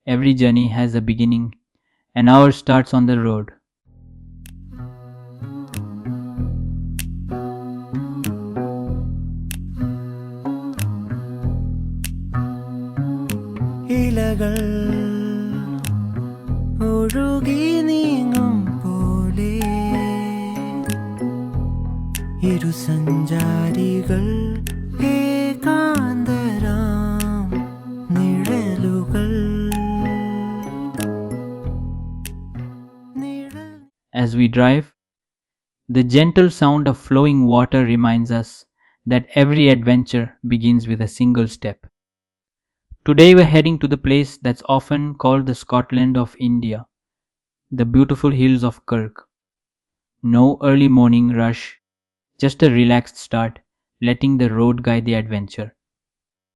Every journey has a beginning, and ours starts on the road. ഇലകൾ ഒഴുകി നീങ്ങും പോലെ ഇരുസഞ്ചാരികൾ ഏകാന്തരാം നിഴലുകൾ. As we drive, the gentle sound of flowing water reminds us that every adventure begins with a single step. Today we're heading to the place that's often called the Scotland of India, the beautiful hills of Coorg. No early morning rush, just a relaxed start, letting the road guide the adventure.